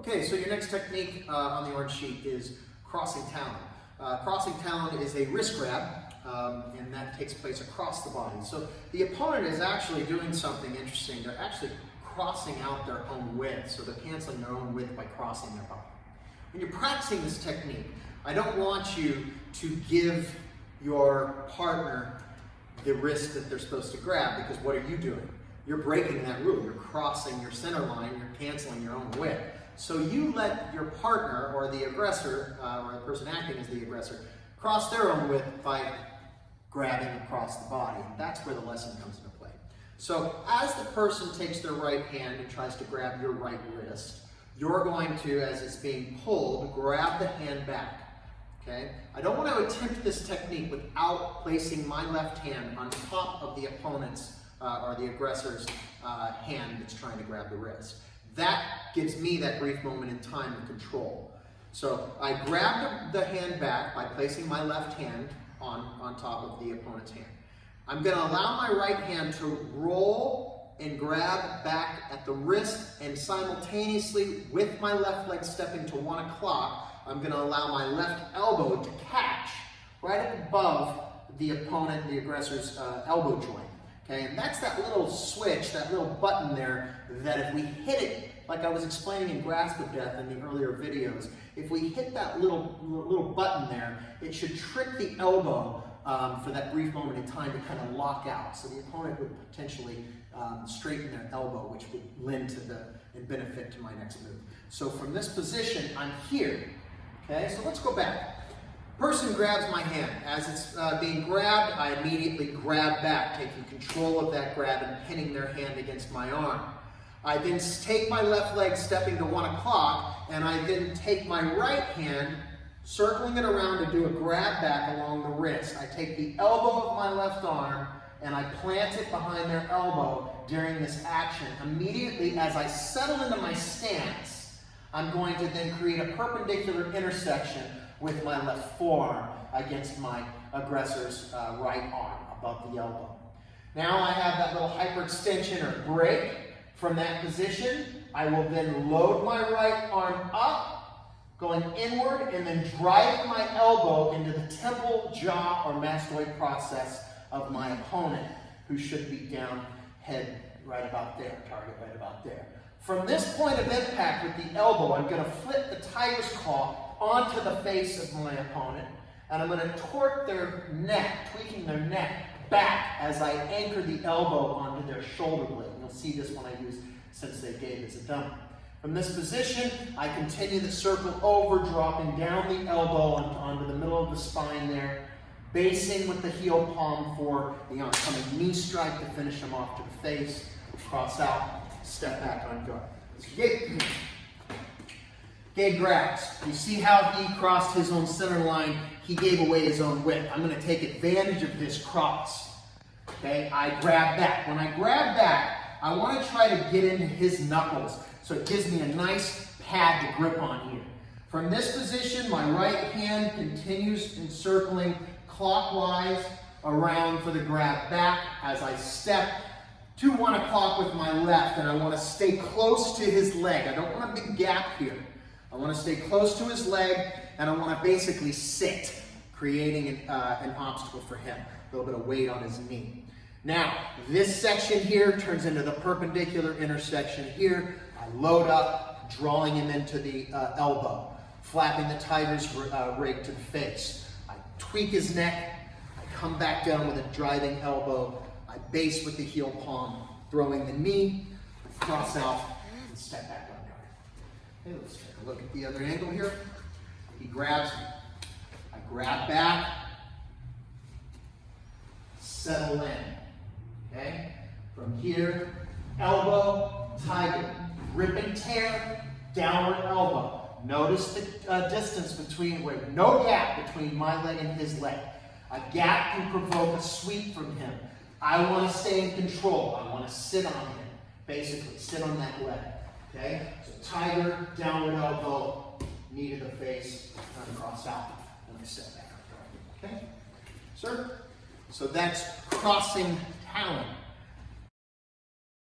Okay, so your next technique on the orange sheet is crossing Talon. Crossing Talon is a wrist grab, and that takes place across the body. So the opponent is actually doing something interesting. They're actually crossing out their own width, so they're canceling their own width by crossing their body. When you're practicing this technique, I don't want you to give your partner the wrist that they're supposed to grab, because what are you doing? You're breaking that rule. You're crossing your center line. You're canceling your own width. So you let your partner or the aggressor, or the person acting as the aggressor, cross their own width by grabbing across the body. And that's where the lesson comes into play. So as the person takes their right hand and tries to grab your right wrist, you're going to, as it's being pulled, grab the hand back. Okay? I don't want to attempt this technique without placing my left hand on top of the opponent's or the aggressor's hand that's trying to grab the wrist. That gives me that brief moment in time of control. So I grab the hand back by placing my left hand on top of the opponent's hand. I'm going to allow my right hand to roll and grab back at the wrist, and simultaneously with my left leg stepping to 1 o'clock, I'm going to allow my left elbow to catch right above the opponent, the aggressor's elbow joint. Okay, and that's that little switch, that little button there, that if we hit it, like I was explaining in Grasp of Death in the earlier videos, if we hit that little button there, it should trick the elbow for that brief moment in time to kind of lock out. So the opponent would potentially straighten their elbow, which would lend to and benefit to my next move. So from this position, I'm here. Okay, so let's go back. Person grabs my hand. As it's being grabbed, I immediately grab back, taking control of that grab and pinning their hand against my arm. I then take my left leg stepping to 1 o'clock, and I then take my right hand, circling it around to do a grab back along the wrist. I take the elbow of my left arm and I plant it behind their elbow during this action. Immediately as I settle into my stance, I'm going to then create a perpendicular intersection with my left forearm against my aggressor's right arm above the elbow. Now I have that little hyperextension or break. From that position, I will then load my right arm up, going inward, and then driving my elbow into the temple, jaw, or mastoid process of my opponent, who should be down head right about there, target right about there. From this point of impact with the elbow, I'm going to flip the tiger's claw onto the face of my opponent, and I'm going to torque their neck, tweaking their neck back as I anchor the elbow onto their shoulder blade. And you'll see this when I use Sensei Gabe as a dummy. From this position, I continue the circle over, dropping down the elbow onto the middle of the spine there, basing with the heel palm for the oncoming knee strike to finish him off to the face, cross out, step back on guard. Gabe grabs. You see how he crossed his own center line? He gave away his own width. I'm going to take advantage of this cross. Okay, I grab back. When I grab back, I want to try to get into his knuckles, so it gives me a nice pad to grip on here. From this position, my right hand continues encircling clockwise around for the grab back as I step to 1 o'clock with my left, and I want to stay close to his leg. I don't want a big gap here. I want to stay close to his leg, and I want to basically sit, creating an obstacle for him, a little bit of weight on his knee. Now, this section here turns into the perpendicular intersection here. I load up, drawing him into the elbow, flapping the tiger's rig to the face. I tweak his neck, I come back down with a driving elbow, I base with the heel palm, throwing the knee, cross out, and step back on guard. Okay, let's take a look at the other angle here. He grabs me. I grab back, settle in. Okay? From here, elbow, tiger, rip and tear, downward elbow. Notice the distance between, no gap between my leg and his leg. A gap can provoke a sweep from him. I want to stay in control. I want to sit on him. Basically, sit on that leg. Okay? So tiger, downward elbow, knee to the face, and cross out, and I step back. Okay? Sir? So that's crossing Talon.